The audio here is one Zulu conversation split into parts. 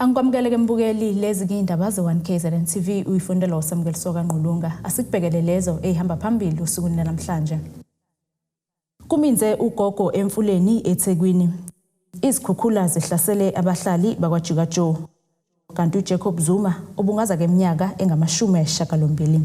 Angikwamukele ke mbukeli lezi indaba ze 1KZNTV uyifundela uSamukeliso kaNqulunga asikubhekele lezo ehamba phambili usuku namhlanje. Kuminze Ugogo Emfuleni Ethekwini. Izikhukhula zihlasele abahlali bakwaJikajo. Kanti uJacob Zuma ubungaza keminyaka engama-80.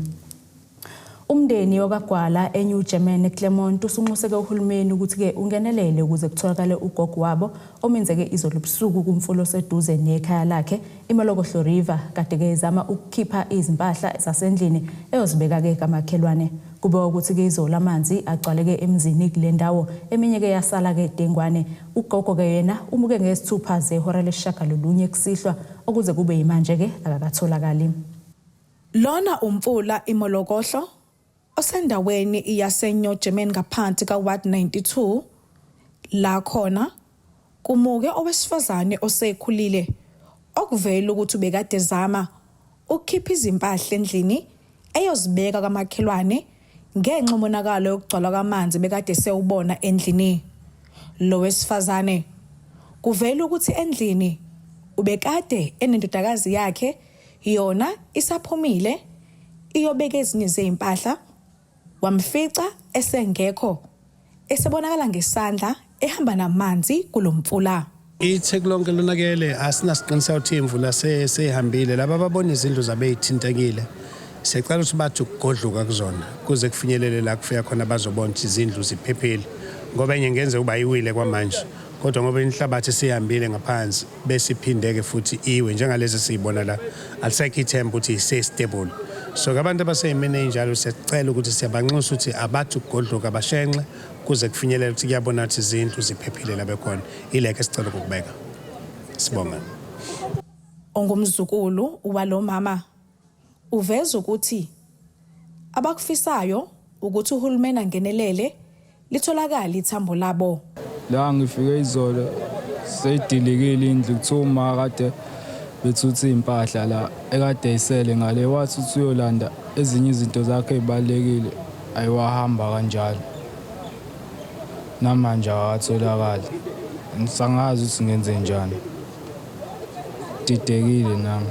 Umndeni wakagwala eNew German eClermont usunxuseke uhulumeni ukuthi ke ungenelele ukuze kutholakale ugogo wabo omenzeke izolo ebusuku kumfulo seduze nekhaya lakhe iMolokotlo River kade ke ezama ukukhipha izimpahla zasendlini eyozibeka ke kamakhelwane. Kube ukuthi ke izolo amanzi agcwaleke emzini kule ndawo eminye ke yasala ke Dengwane. Ugogo ke yena umuke ngesithupha zehora lesishagalolunye kusihlwa ukuze kube yimanje ke akakatholakali. Lona umfula iMolokotlo osendaweni yaseNew German ngaphansi kaWard 92 la khona kumuke owesifazane osekhulile okuvela ukuthi ubekade zama ukukhipha izimpahla endlini eyozibeka kamakhelwane ngenxa umonakalo yokugcwala kwamanzi bekade sewubona endlini. Lo wesifazane kuvela ukuthi endlini ubekade enendodakazi yakhe yona isaphumile iyobeka ezinye zezimpahla wamfica esengekho esebonakala ngesandla ehamba namanzi kulomfula. Itheklonke lonakele asinasiqiniseko ukuthi imvula sehambile laba babona izindlu zabe ithintekile sicela ukuthi bathi ukugodluka kuzona kuze kufinyelele la kufika khona bazobona ukuthi izindlu ziphephile ngoba enye ngenze uba iwile kwamanje kodwa ngoba inhlabathi sihambile ngaphansi bese iphindeke futhi iwe njengalezi siyibona la alisekho ithemba ukuthi stable. So abantu abaseyimene enjalo siyacela ukuthi siyabanxusa ukuthi abathi ukugodluka bashenxe kuze kufinyelele ukuthi kuyabona ukuthi izindlu ziphephile la bekhona ileke sicela ukubeka. Sibonga. Ongumzukulu walo mama uveza ukuthi abakufisayo ukuthi uhulumeni angenelele litholakala ithambo labo. La ngifike izolo seyidilikile indlu kuthuma kade bethuthi impahla la ekade isele ngale wathi uyolanda ezinye izinto zakhe ezibalekile ayiwahamba kanjalo namanje awatholakala ngisangazi ukuthi ngenze njani didekile nami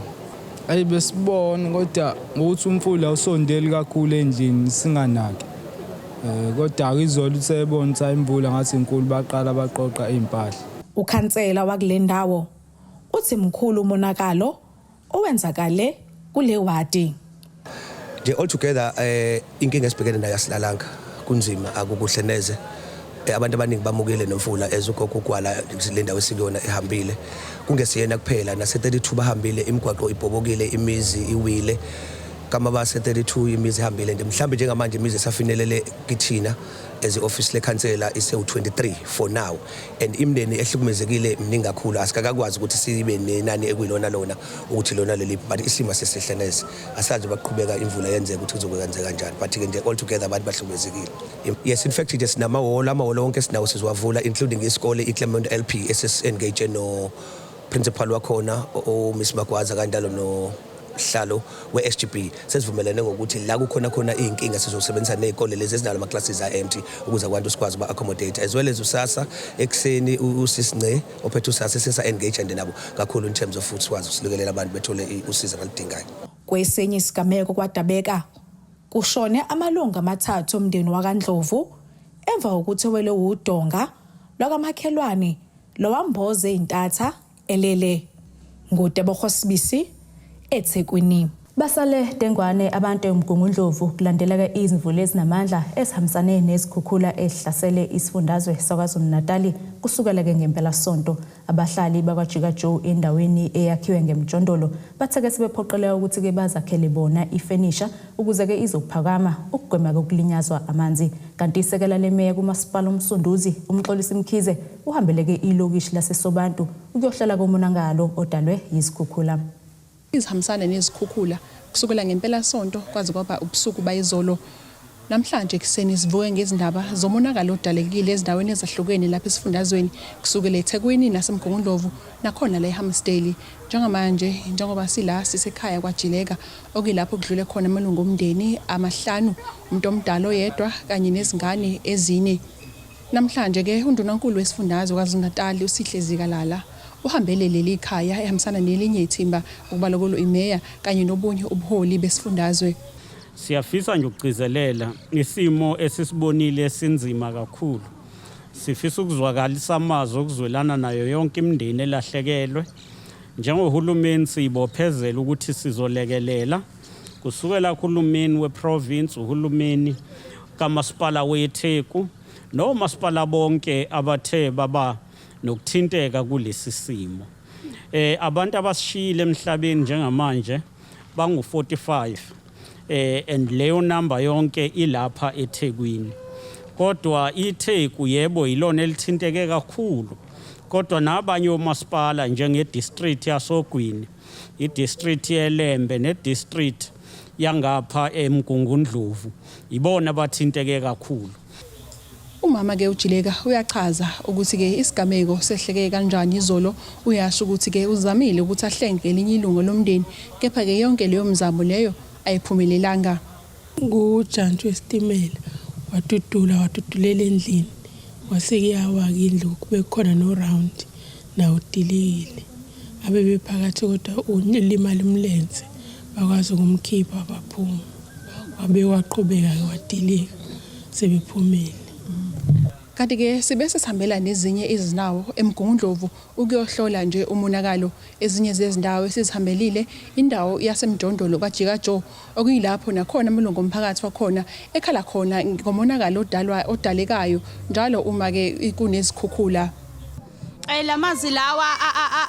ayibesibona kodwa ukuthi umfula usondeli kakhulu endlini singanaki kodwa izolo usebona ukuthi imvula ngathi inkulu baqala baqoqa impahla. Ukhansela wakule ndawo uthi mkhulu umonakalo owenzakale kule wadi. Nje all together inkinga esibhekene nayo asilalanga kunzima akukuhle neze. Abantu abaningi bamukele nomfula ezugogo ugwala le ndawo esikuyona ehambile kungesiyena kuphela nase 32 bahambile imigwaqo ibhobokile imizi iwile kama base 32 imizi ihambile mhlambe njengamanje imizi esafinelele kithina as office lekhansela ise u23 for now and imndeni ehlukumezekile mningi kakhulu asikakwazi ukuthi sibe nenani ekuyilona lona ukuthi lona leli but isimo sesehleneze asazi baqhubeka imvula yenzeka ukuthi kuzokwenzeka kanjani but ke nje all together abantu bahlukumezekile. Yes, in fact just amahholo wonke sinawo sizwavula including isikole iClermont LP SS engage no principal wakhona Miss Magwaza kanjalo no hlalo we-SGB sesivumelene ngokuthi la kukhona inkinga sizosebenzisa nezikole lezi ezinalo ama classes empty ukuze abantu sikwazi ba accommodate as well as usasa ekseni usisingce ophethe usasa sesa engage and nabo kakhulu in terms of food sikwazi usilekelela abantu bethole usizo alidingayo. Kwesenye isigameko kwadabeka kushone amalunga amathathu omndeni wakaNdlovu emva ukuthi wele udonga lwakamakhelwane lowamboze intatha elele ngoDebohosibisi Ethekwini. Basale Dengwane abantu eMgungundlovu kulandeleka izimvula ezinamandla esihambisane nezikhukhula ehlasele isifundazwe saKwaZulu-Natal kusukela ke ngempela sonto. Abahlali bakwaJikajo endaweni eyakhiwe ngemjondolo batheke sebephoqeleka ukuthi ke bazakhele bona ifurniture ukuze ke izophakama ukugwema ukulinyazwa amanzi. Kanti isekela lemeya kumasipala umsunduzi umxolisi Mkhize uhambeleke ilokishi laseSobantu ukuyohlala komonakalo odalwe yizikhukhula. Izihambisana nezikhukhula kusukela ngempela sonto kwaze kwaba ubusuku bayizolo. Namhlanje kuseni sivuke ngezindaba zomonakalo odalekile ezindaweni ezahlukene lapha esifundazweni kusukela eThekwini naseMgungundlovu nakhona la eHammersdale. Njengamanje njengoba sila sisekhaya kwaJileka okuyilapho kudlule khona amalungu omndeni amahlanu umuntu omdala oyedwa kanye nezingane ezine. Namhlanje ke undunankulu wesifundazwe kwaZulu-Natal uSihle Zikalala uhambele leli khaya ehambisana nelinye ithimba ukubala kulo imeya kanye nobunye ubuholi besifundazwe. Siyafisa nje ukugcizelela isimo esisibonile esinzima kakhulu. Sifisa ukuzwakalisa amazwi okuzwelana nayo yonke imindeni elahlekelwe. Njengohulumeni sibophezela ukuthi sizolekelela kusukela kuhulumeni weprovince, uhulumeni kamasipala weTheku nomasipala bonke abathe baba nokuthinteka kulesi simo. Abantu abasishiyile emhlabeni njengamanje bangu-45 and leyo number yonke ilapha eThekwini. Kodwa iTheku yebo yilona elithinteke kakhulu. Kodwa nabanye omasipala njengedistrict yaSogwini, idistrict yeLembe nedistrict yangapha eMgungundlovu ibona bathinteke kakhulu. Umama ke uJileka uyachaza ukuthi ke isigameko sehleke kanjani izolo. Uyasho ukuthi ke uzamile ukuthi ahlenge elinye ilungu lomndeni kepha ke yonke leyo mzamo leyo ayiphumelelanga. Ngujantshi wesitimela watudulela endlini wasekuyawa indlu kube khona no round nawo udilikile abebephakathi kodwa ulimala umlenze bakwazi ukumkhipha baphuma wabe waqhubeka wadilika sebephumile. Kanti ke sibese sihambela nezinye izinawo eMgungundlovu ukuyohlola nje umonakalo. Ezinye zezindawo esizihambelile indawo yasemjondolo kaJikajo okuyilapho nakhona amalungu omphakathi wakhona ekhala khona ngomonakalo odalekayo njalo uma ke kunezikhukhula. Lamazi lawa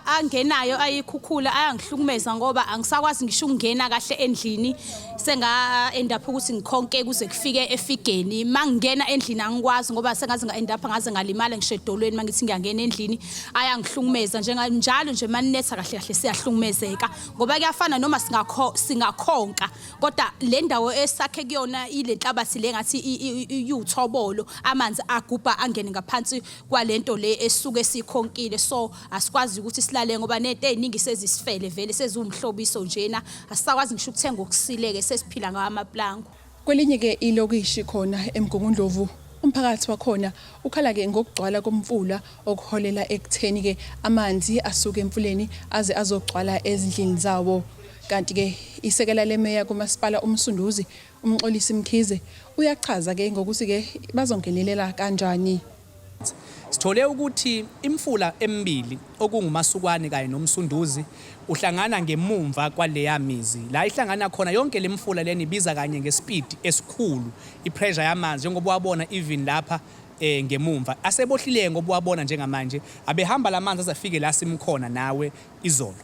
angenayo ayikhukhula ayangihlukumeza ngoba angisakwazi ngisho ukungena kahle endlini senga end up ukuthi ngikhonke kuze kufike efigeni. Mangingena endlini angikwazi ngoba sengaze nga end up ngaze ngalimala ngishedolweni mangithi ngiyangena endlini ayangihlukumeza njalo nje maninetha kahle kahle siyahlukumezeka ngoba kuyafana noma singakhonka kodwa le ndawo esakhe kuyona ile nhlabathi le ngathi iyuthobolo amanzi agubha angene ngaphansi kwalento le esuke sikho so asikwazi ukuthi silale ngoba nento eziningi sezisifele vele sezumhlobiso njena asisakwazi ngisho ukuthenga okusileke sesiphila ngamaplango. Kwelinye ke ilokishi khona eMgungundlovu umphakathi wakhona ukhala ke ngokugcwala komfula okuholela ekutheni ke amanzi asuka emfuleni aze azogcwala ezindlini zawo. Kanti ke isekela lemeya kumasipala umsunduzi umxolisi Mkhize uyachaza ke ngokuthi ke bazongenelela kanjani. Sithole ukuthi imfula emibili okungumasukwane kanye nomsunduzi uhlangana ngemumva kwaleya mizi la ihlangana khona yonke lemfula leni ibiza kanye ngespeed esikhulu ipressure yamanzi njengoba wabona even lapha ngemumva asebohlile ngoba wabona njengamanje abehamba lamanzi azafike la simkhona nawe izolo.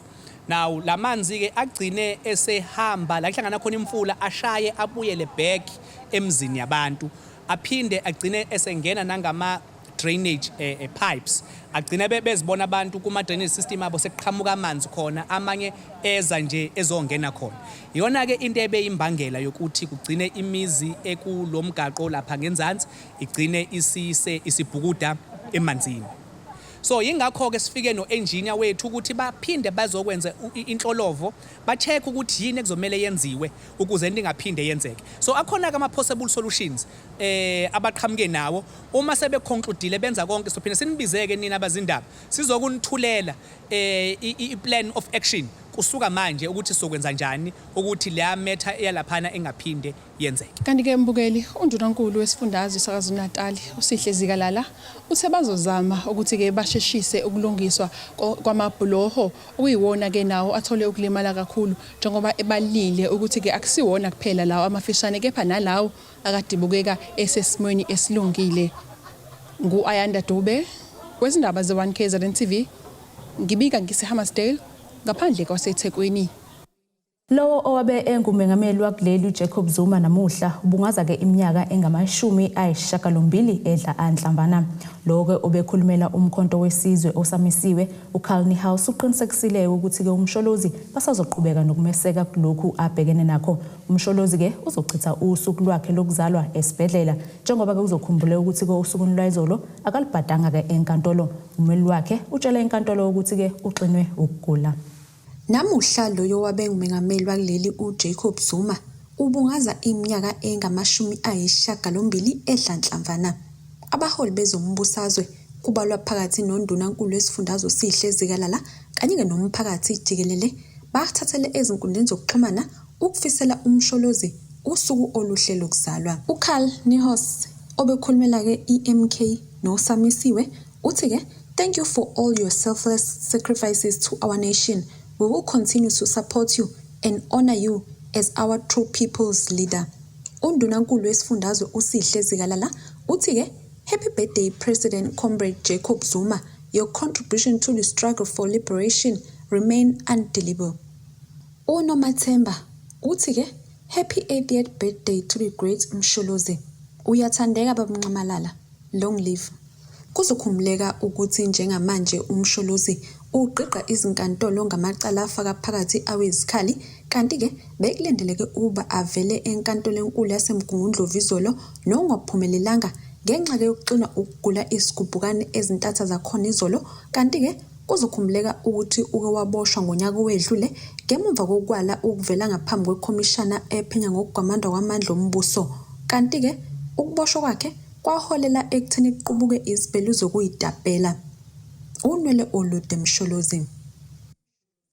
Now lamanzi ke agcine esehamba la ihlangana khona imfula ashaye abuyele back emzini yabantu aphinde agcine esengena nangama drainage pipes agcina bezibona abantu kuma drainage system abo sekuqhamuka amanzi khona amanye eza nje ezongena khona. Iyona ke into ebeyimbangela yokuthi kugcine imizi ekulomgaqo lapha ngenzansi igcine isibhukuda emanzini. So ingakho ke sifike no-engineer wethu ukuthi baphinde bazokwenza inhlolovo ba-check ukuthi yini ekuzomela yenziwe ukuze into ingaphinde yenzeke. So akhona ke ama-possible solutions abaqhamuke nawo uma sebeconcludile benza konke sophinde sinibizeke nina abazindaba sizokunithulela i-plan of action kusuka manje ukuthi sokwenza njani ukuthi leya matter eyalaphana engaphinde yenzeke. Kanti ke mbukeli undunankulu wesifundazwe saKwaZulu-Natal uSihle Zikalala uthe bazozama ukuthi ke basheshise ukulungiswa kwamabhuloho okuyiwona ke nawo athole ukulimala kakhulu njengoba ebalile ukuthi ke akusiwona kuphela lawo amafishane kepha nalawo akadibukeka esesimweni esilungile. Ngu-Ayanda Dube kwezindaba ze-1KZNTV ngibika ngise-Hammersdale ngaphandle kwaseThekwini. Lowo owabe engumengameli wakuleli uJacob Zuma namuhla ubungaza ke iminyaka engama-80 edla anhlambana. Lokho obekhulumela umkhonto wesizwe osamisiwe uCarlney House uqinisekisile ukuthi ke umsholozi basazoqhubeka nokumeseka kulokhu abhekene nakho. Umsholozi ke uzochitha usuku lwakhe lokuzalwa esibhedlela njengoba ke uzokhumbula ukuthi ke usuku lwayizolo akalibhadanga ke enkantolo. Umeli wakhe utshela enkantolo ukuthi ke uxinwe ukugula. Namuhla loyo wabengumengameli wakuleli uJacob Zuma ubungaza iminyaka engama-80 edla anhlambana. Abaholi bezombusazwe kubalwa phakathi noNdunankulu wesifundazwe Sihle Zikalala kanye nomphakathi jikelele bathathele ezinkundleni zokuxhumana ukufisela umsholozi usuku oluhle lokuzalwa. uCarl Nihos obekhulumela ke iMK noSamisiwe uthi ke, "Thank you for all your selfless sacrifices to our nation. We will continue to support you and honor you as our true people's leader." uNdunankulu wesifundazwe uSihle Zikalala uthi ke, "Happy birthday President Comrade Jacob Zuma. Your contribution to the struggle for liberation remain undelible." uNomathemba uthi ke, "Happy 80th birthday to the great Msholozi. Uyathandeka baba Nxamalala. Long live." Kuzokhumuleka ukuthi njengamanje uMsholozi uqiqa izinkantolo ngamacala afaka phakathi awezikhali kanti ke bekulindeleke ukuba avele enkantolo enkulu yaseMgungundlovu izolo nongaphumelelanga ngenxa yokuxina ukugula isigubhukane ezintatha zakhona izolo kanti ke kuzokhumuleka ukuthi uke waboshwa ngonyaka owedlule ngemuva kokwala ukuvela ngaphambi kwekhomishana ephenya ngokugwamandwa kwamandla ombuso kanti ke ukuboshwa kwakhe kwaholela ekutheni kuqubuke izibhelu zokuyitapela. Unwele olude Msholozi.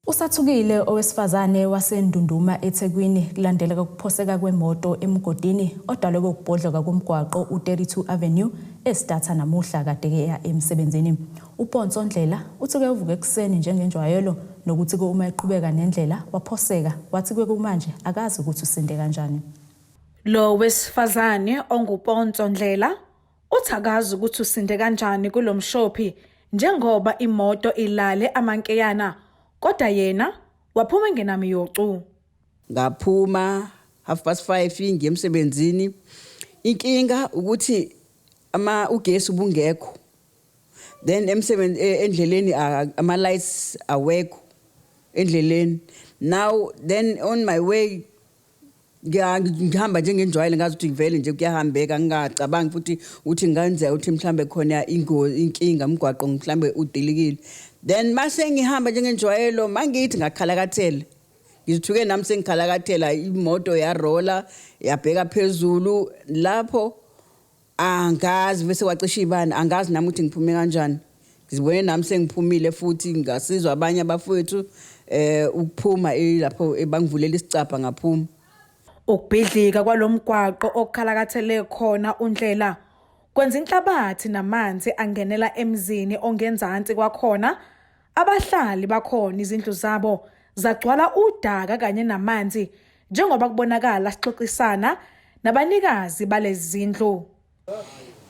Usathukile owesifazane waseNdunduma Ethekwini kulandela ukuphoseka kwemoto emgodini odalwe kokubhodloka komgwaqo u32 Avenue esitatha namuhla kade keya emsebenzini. uPonso Ndlela uthi ke uvuke ekseni njengenjwayelo nokuthi ke uma eqhubeka nendlela waphoseka wathi ke kumanje akazi ukuthi usinde kanjani. Lo wesifazane onguPonso Ndlela uthi akazi ukuthi usinde kanjani kulomshophi njengoba imoto ilale amankeyana kodwa yena waphuma ngenamiyocu. Ngaphuma 5:30 ngiye emsebenzini. Inkinga ukuthi ugesi ubungekho. Then endleleni ama lights awekho endleleni. Now then on my way ngihamba njengenjwayelo ngazi ukuthi ngivele nje kuyahambeka ngingacabanga futhi uthi nganze uthi mhlambe khona inkinga umgwaqo mhlambe udilikile. Then mase ngihamba njengenjwayelo mangithi ngakhalakathela ngizithuke nami sengikhalakathela imoto yarola yabheka phezulu lapho angazi bese wacisha ibani angazi nami ukuthi ngiphume kanjani. Ngizibone nami sengiphumile futhi ngasizwa abanye abafowethu ukuphuma lapho bangivulela isicapha ngaphuma. Ukubhidlika kwalomgwaqo okukhalakathele khona uNdlela kwenza inhlabathi namanzi angenela emzini ongenzansi kwakhona. Abahlali bakhona izindlu zabo zagcwala udaka kanye namanzi njengoba kubonakala sixoxisana nabanikazi balezi zindlu.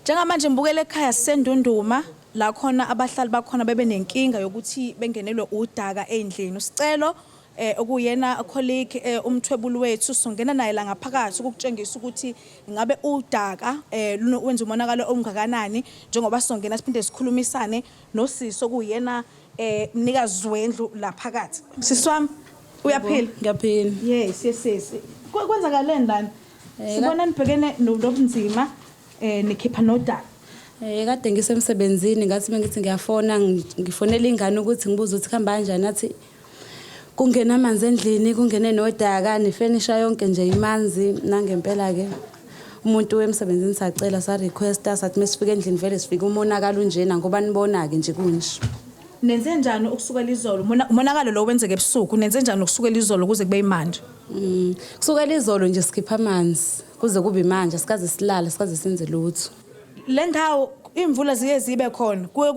Njengamanje mbukele ekhaya sendunduma la khona abahlali bakhona bebe nenkinga yokuthi bengenelwe udaka endlini. Usicelo okuyena colleague umthwebuli wethu songena naye la ngaphakathi ukutshengisa ukuthi ngabe udaka wenza umonakalo ongakanani njengoba songena siphinde sikhulumisane noSiso kuyena mnikazi wendlu la phakathi. Siswami uyaphila? Ngiyaphila. Yes. Kwenzakaleni lana? Sibona nibhekene nobunzima nikhipha nodaka. Kade ngisemsebenzini ngathi mengithi ngiyafona ngifonela ingane ukuthi ngibuze ukuthi khamba kanjani nathi kungena amanzi endlini kungene nodaka nefurniture yonke nje imanzi nangempela ke umuntu wemsebenzini sacela sa requesta sathi mesifika endlini vele sifika umonakalo njena ngoba nibona ke nje kunje. Nenze njani ukusukela izolo umonakalo lo wenzeke ebusuku nenze njani ukusukela izolo kuze kube imanje? Kusukela izolo nje sikhipha amanzi kuze kube imanje sikaze silala sikaze senze lutho. Le ndawo imvula zibe khona kuye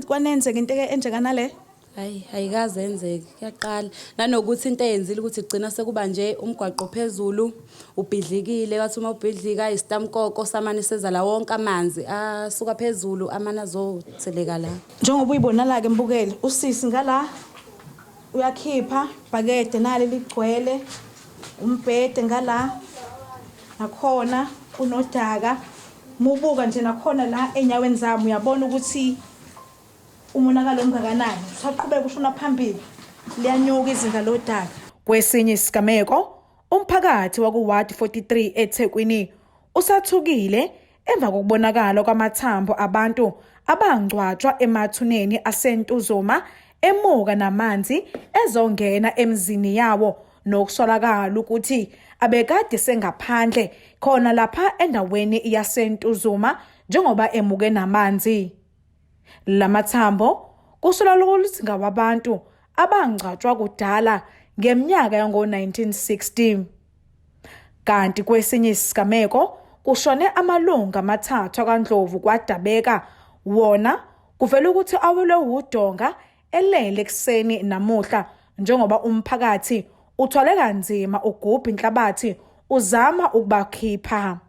kwanenzeka into enjekana le? Hayi ayikaze enzeke kuyaqala nanokuthi into eyenzile ukuthi igcina sekuba nje umgwaqo phezulu ubhidlikile kathi uma ubhidlika istamkoko samane sezala wonke amanzi asuka phezulu amana azotheleka la. Njengoba uyibona la ke mbukele uSisi ngala uyakhipha bhakede nali ligcwele umbhede ngala nakhona kunodaka mubuka nje nakhona la enyaweni zami uyabona ukuthi umonakalo omgakanani usaqhubeka ushona phambili liyanyuka izinga lodaka. Kwesinye isigameko umphakathi wakuward 43 eThekwini usathukile emva kokubonakala kwamathambo abantu abangcwatshwa emathuneni aseNtuzuma emuka namanzi ezongena emzini yawo nokusolakala ukuthi abekade sengaphandle khona lapha endaweni yaseNtuzuma njengoba emuke namanzi. Lamathambo kusolwa ukuthi ngawabantu abangcwatshwa kudala ngeminyaka yango-1960. Kanti kwesinye isigameko kushone amalunga amathathu akaNdlovu kwaDabeka, wona kuvela ukuthi awelwe udonga elele ekseni namuhla njengoba umphakathi uthwale kanzima ugubha inhlabathi uzama ukubakhipha.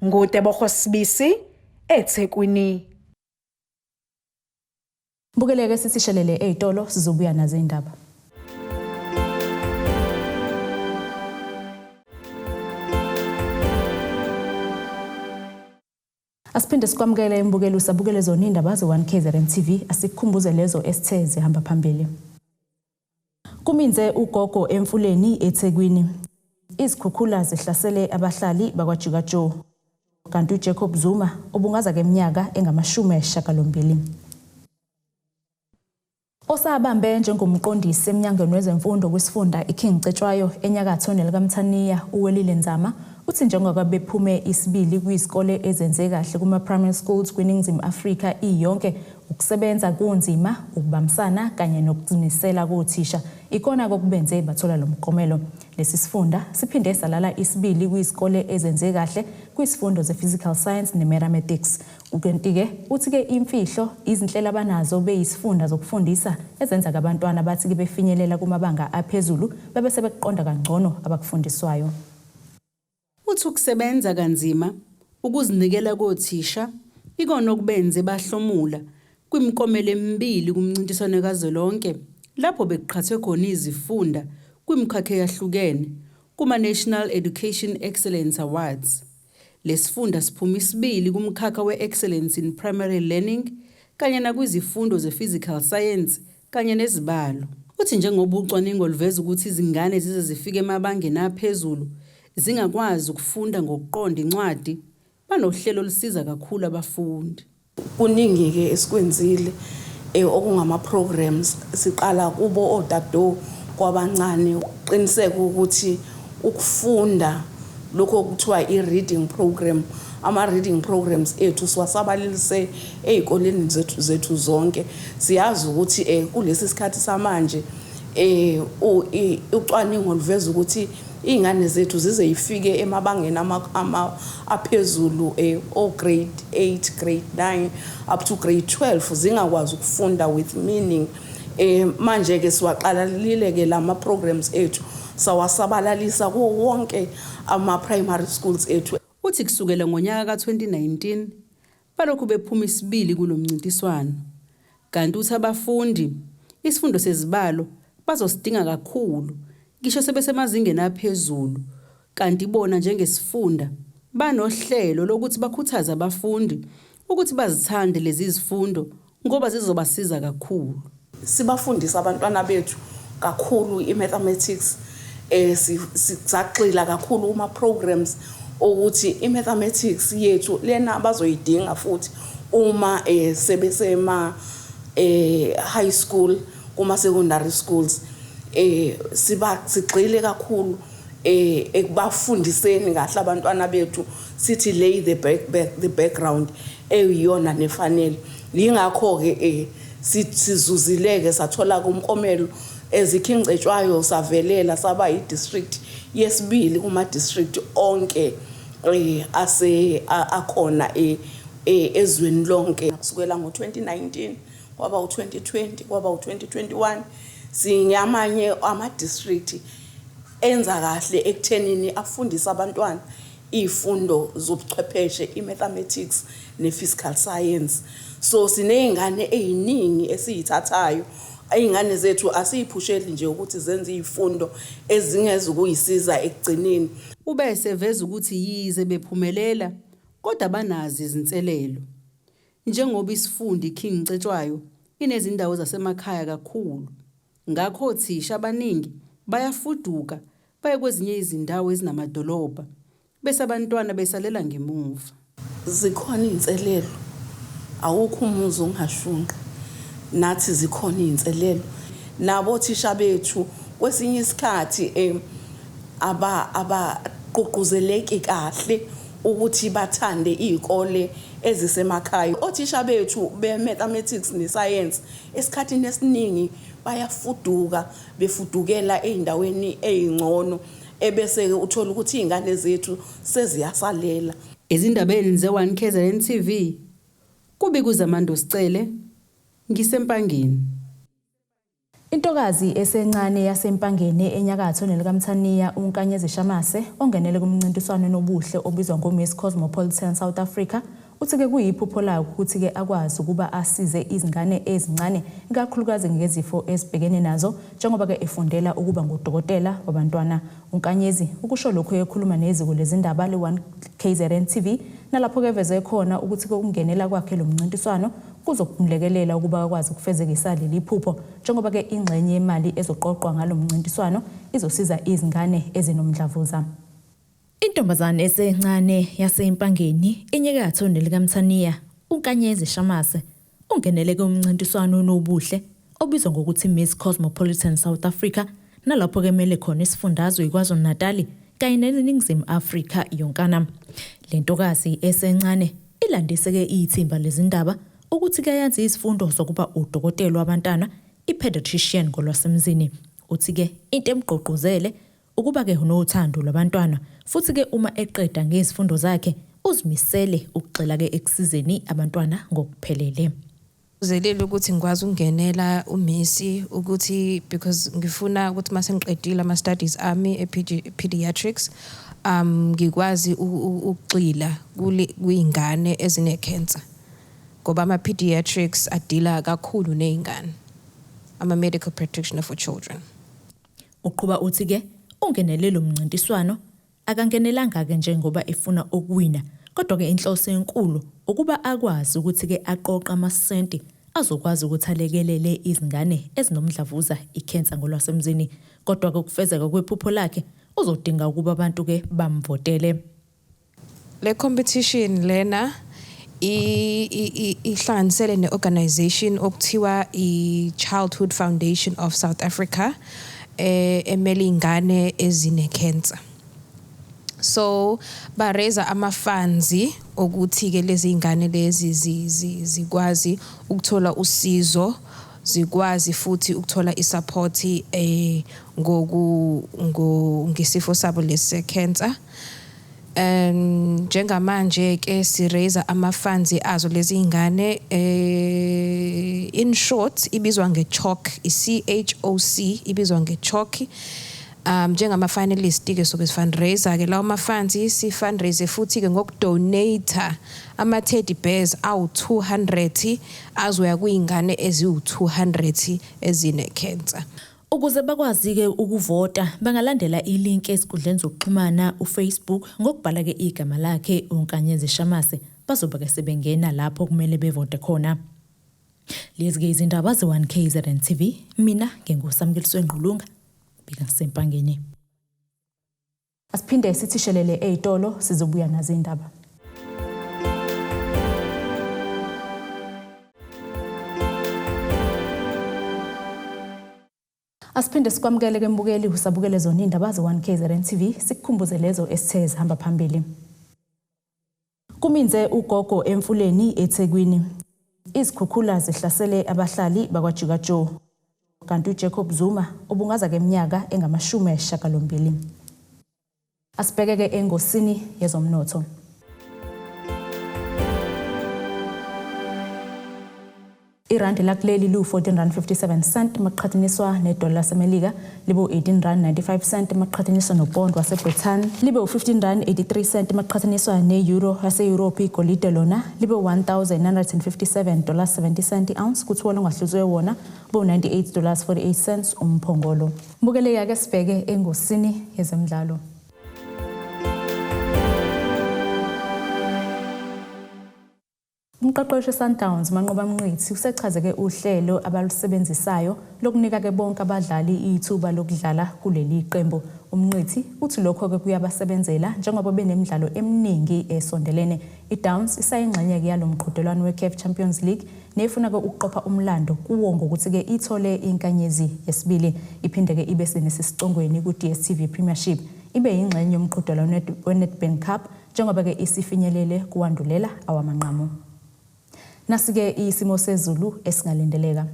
Ngutebogo Sibisi, Ethekwini. Bukeleke sisishelele ezitolo sizobuya nazo indaba. Asiphinde sikwamukele imbukelo sabukele zona indaba ze-1KZNTV asikukhumbuze lezo esithe zihamba phambili. Kuminze ugogo Emfuleni Ethekwini. Izikhukhula zihlasele abahlali bakwaJikajo. Kanti uJacob Zuma obungaza ngeminyaka engama-80. Osabambe njengomqondisi eminyangweni wezemfundo kwisifunda iKing Cetshwayo enyakatho nelikaMthaniya uwelile Nzama uthi njengoba bephume isibili kwisikole ezenze kahle kuma primary schools kwiNingizimu Afrika iyonke ukusebenza kunzima ukubambisana kanye nokuzimisela kothisha ikona kokubenze bathola lo mqomelo. Lesi sifunda siphinde salala isibili kwisikole ezenze kahle kwisifundo ze-physical science ne-mathematics. Ukentike uthi-ke imfihlo izinhlelo abanazo beyisifunda zokufundisa ezenza abantwana bathi-ke befinyelela kumabanga aphezulu bebese beqonda kangcono abakufundiswayo. Uthi ukusebenza kanzima ukuzinikela kothisha ikona okubenze bahlomula kwimikomelo emibili kumncintiswano kazwelonke lapho beqhathwe khona izifunda kwimikhakha eyahlukene kuma-National Education Excellence Awards. Lesifunda siphuma isibili kumkhakha we-Excellence in Primary Learning kanye nakwizifundo ze-Physical Science kanye nezibalo. Uthi njengoba ucwaningo luveza ukuthi izingane zize zifike emabangeni aphezulu zingakwazi ukufunda ngokuqonda incwadi, banohlelo olusiza kakhulu abafundi. Kuningi ke esikwenzile okungama programs siqala kubo odado kwabancane uqiniseka ukuthi ukufunda lokho okuthiwa i-reading program, ama-reading programs ethu siwasabalelise ezikoleni zethu zonke. Siyazi ukuthi kulesi sikhathi samanje ucwaningo luveza ukuthi ingane zethu zize ifike emabangeni aphezulu o grade 8, grade 9 up to grade 12 zingakwazi ukufunda with meaning. Manje ke siwaqalalile ke lama programs ethu sawasabalalisa kuwo wonke ama primary schools ethu. Uthi kusukela ngonyaka ka2019 balokhu bephuma isibili kulomncintiswano. Kanti uthi abafundi isifundo sezibalo bazosidinga kakhulu ngisho sebesemazingeni aphezulu, kanti bona njengesifunda banohlelo lokuthi bakhuthaze abafundi ukuthi bazithande lezi zifundo ngoba zizobasiza kakhulu. Sibafundisa abantwana bethu kakhulu i-mathematics, sizagxila kakhulu uma programs ukuthi i-mathematics yethu lena bazoyidinga futhi uma sebesema high school kuma secondary schools. Sigxile kakhulu ekubafundiseni kahle abantwana bethu, sithi lay the background eyiyona nefanele. Yingakho ke sizuzileke sathola kumkomelo eziKing Cetshwayo savelela saba i-district yesibili kuma district onke akhona ezweni lonke kusukela ngo2019 kwaba u2020 kwaba u2021. Singamanye ama-district enza kahle ekuthenini afundisa abantwana izifundo zobuchwepheshe i-mathematics ne-physical science. So siney'ngane eziningi esiyithathayo. Izingane zethu asiyiphusheli nje ukuthi zenze izifundo ezingeza ukuyisiza ekugcineni. Ubese veza ukuthi yize bephumelela kodwa banazi izinselelo. Njengoba isifundo iKing Cetshwayo inezindawo zasemakhaya kakhulu. Ngakho othisha abaningi bayafuduka baye kwezinye izindawo ezinamadolobha bese abantwana besalela ngemuva. Zikhona izinselelo, awukho umuzi ongashunqa. Nathi zikhona izinselelo. Nabo othisha bethu kwesinye isikhathi abaqoquzeleki kahle ukuthi bathande izikole ezisemakhaya. Othisha bethu be-mathematics ne-science esikhathini esiningi bayafuduka befudukela ey'ndaweni ey'ngcono ebese uthola ukuthi iy'ngane zethu seziyasalela. Ezindabeni ze-1KZNTV kube kuZamando Sicele ngisempangeni. Intokazi esencane yasempangeni enyakatho nelikaMthaniya uNkanyezi Shamase ongenele kumncintiswano nobuhle obizwa ngoMiss Cosmopolitan South Africa uthi-ke kuyiphupho layo ukuthi-ke akwazi ukuba asize izingane ezincane ikakhulukazi ngezifo ezibhekene nazo njengoba-ke efundela ukuba ngudokotela wabantwana. uNkanyezi ukusho lokhu ekhuluma neziko lezindaba le-1KZNTV nalapho-ke eveze khona ukuthi-ke ukungenela kwakhe lo mncintiswano kuzokumlekelela ukuba akwazi ukufezekisa leli phupho njengoba-ke ingxenye yemali ezoqoqwa ngalo mncintiswano izosiza izingane ezinomdlavuza. Intombazane esencane yasempangeni enyakatho nelikaMthaniya uNkanyezi Shamase ungenele kumncintiswano nobuhle obizwa ngokuthi Miss Cosmopolitan South Africa nalapho-ke emele khona isifundazwe KwaZulu-Natal kanye neNingizimu Afrika yonkana. Le ntokazi esencane ilandise-ke ithimba lezindaba ukuthi-ke yazi isifundo sokuba udokotela wabantwana i-pediatrician ngolwasemzini. Uthi-ke into emgqugquzele ukuba-ke unothando lwabantwana futhi-ke uma eqeda ngezifundo zakhe uzimisele ukugxila-ke ekusizeni abantwana ngokuphelele. Uzelele ukuthi ngikwazi ukungenela uMessi ukuthi because ngifuna ukuthi mase ngiqedile ama studies ami e-pediatrics ngikwazi ukugxila kuyingane ezine cancer ngoba ama pediatrics adila kakhulu nezingane. I'm a medical practitioner for children. Uqhuba uthi-ke ungenele lo mncintiswano akangenelanga-ke njengoba efuna ukuwina kodwa-ke inhloso enkulu ukuba akwazi ukuthi-ke aqoqa amasenti azokwazi ukuthi alekelele izingane ezinomdlavuza ikhensa ngolwasemzini. Kodwa-ke ukufezeka kwephupho lakhe uzodinga ukuba abantu-ke bamvotele. Le competition lena ihlanganisele ne-organization okuthiwa i-Childhood Foundation of South Africa emele ingane ezine cancer. So bareza ama-funds ukuthi-ke lezi ingane lezi zikwazi ukuthola usizo, zikwazi futhi ukuthola isupport ngesifo sabo lesi cancer. Njengamanje ke sireza ama-funds azo lezi ingane in short ibizwa nge-CHOC, i-CHOC ibizwa nge-CHOC. Njengama finalist ke sobe fundraiser ke lawo ma-funds si-fundraise futhi-ke ngokudonate ama-teddy bears awu-200 azoya kuyingane eziwu-200 ezine cancer. Ukuze bakwazi-ke ukuvota bangalandela ilink esikhundleni zokuxhumana uFacebook ngokubhala-ke igama lakhe uNkanyezi Shamase bazobe-ke sebengena lapho kumele bevote khona. Lezi-ke izindaba ze-1KZNTV mina nginguSamkeliswe Ngqulunga bika ngisempangeni. Asiphinde sithishelele ey'tolo sizobuya nazo indaba. Asiphinde sikwamukele ke mbukeli usabukele zona indaba ze-1KZNTV sikukhumbuze lezo esithe zihamba phambili. Kuminze ugogo Emfuleni Ethekwini. Izikhukhula zihlasele abahlali bakwaJikajo. Kanti uJacob Zuma ubungaza ngeminyaka engama-80. Asibheke-ke engosini yezomnotho. Irandi lakuleli lu-14.57 maqhathaniswa nedola laseMelika libe u-18.95 maqhathaniswa nopond waseBritain libe u-15.83 maqhathaniswa ne-euro yase-Europe igolide lona libe $1,957.70 ounce kuthi wona ongahluzwe wona bu-$98.48 umphongolo. Mbukele-ke sibheke engosini yezemidlalo. Umqeqeshi Sundowns Manqoba Mnqithi usechazeke uhlelo abalusebenzisayo lokunika-ke bonke abadlali ithuba lokudlala kuleli qembu. Umnqithi uthi lokho-ke kuyabasebenzela njengoba benemidlalo eminingi esondelene. IDowns isayingxenye-ke yalo mqhudelwano we-CAF Champions League nefuna-ke ukuqopha umlando kuwo ngokuthi-ke ithole inkanyezi yesibili iphinde-ke ibe senesisicongweni ku-DStv Premiership ibe yingxenye yomqhudelwano we-Nedbank Cup njengoba ke isifinyelele kuwandulela awamanqamu. Nasike isimo sezulu esingalindeleka.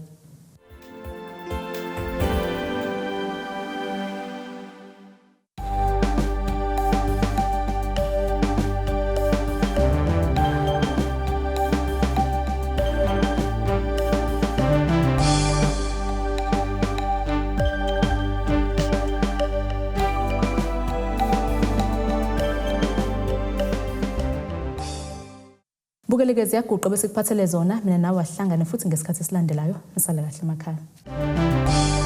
Bukeleke ziyaguqa bese kuphathele zona mina nawe ahlangane futhi ngesikhathi esilandelayo. Nisale kahle emakhaya.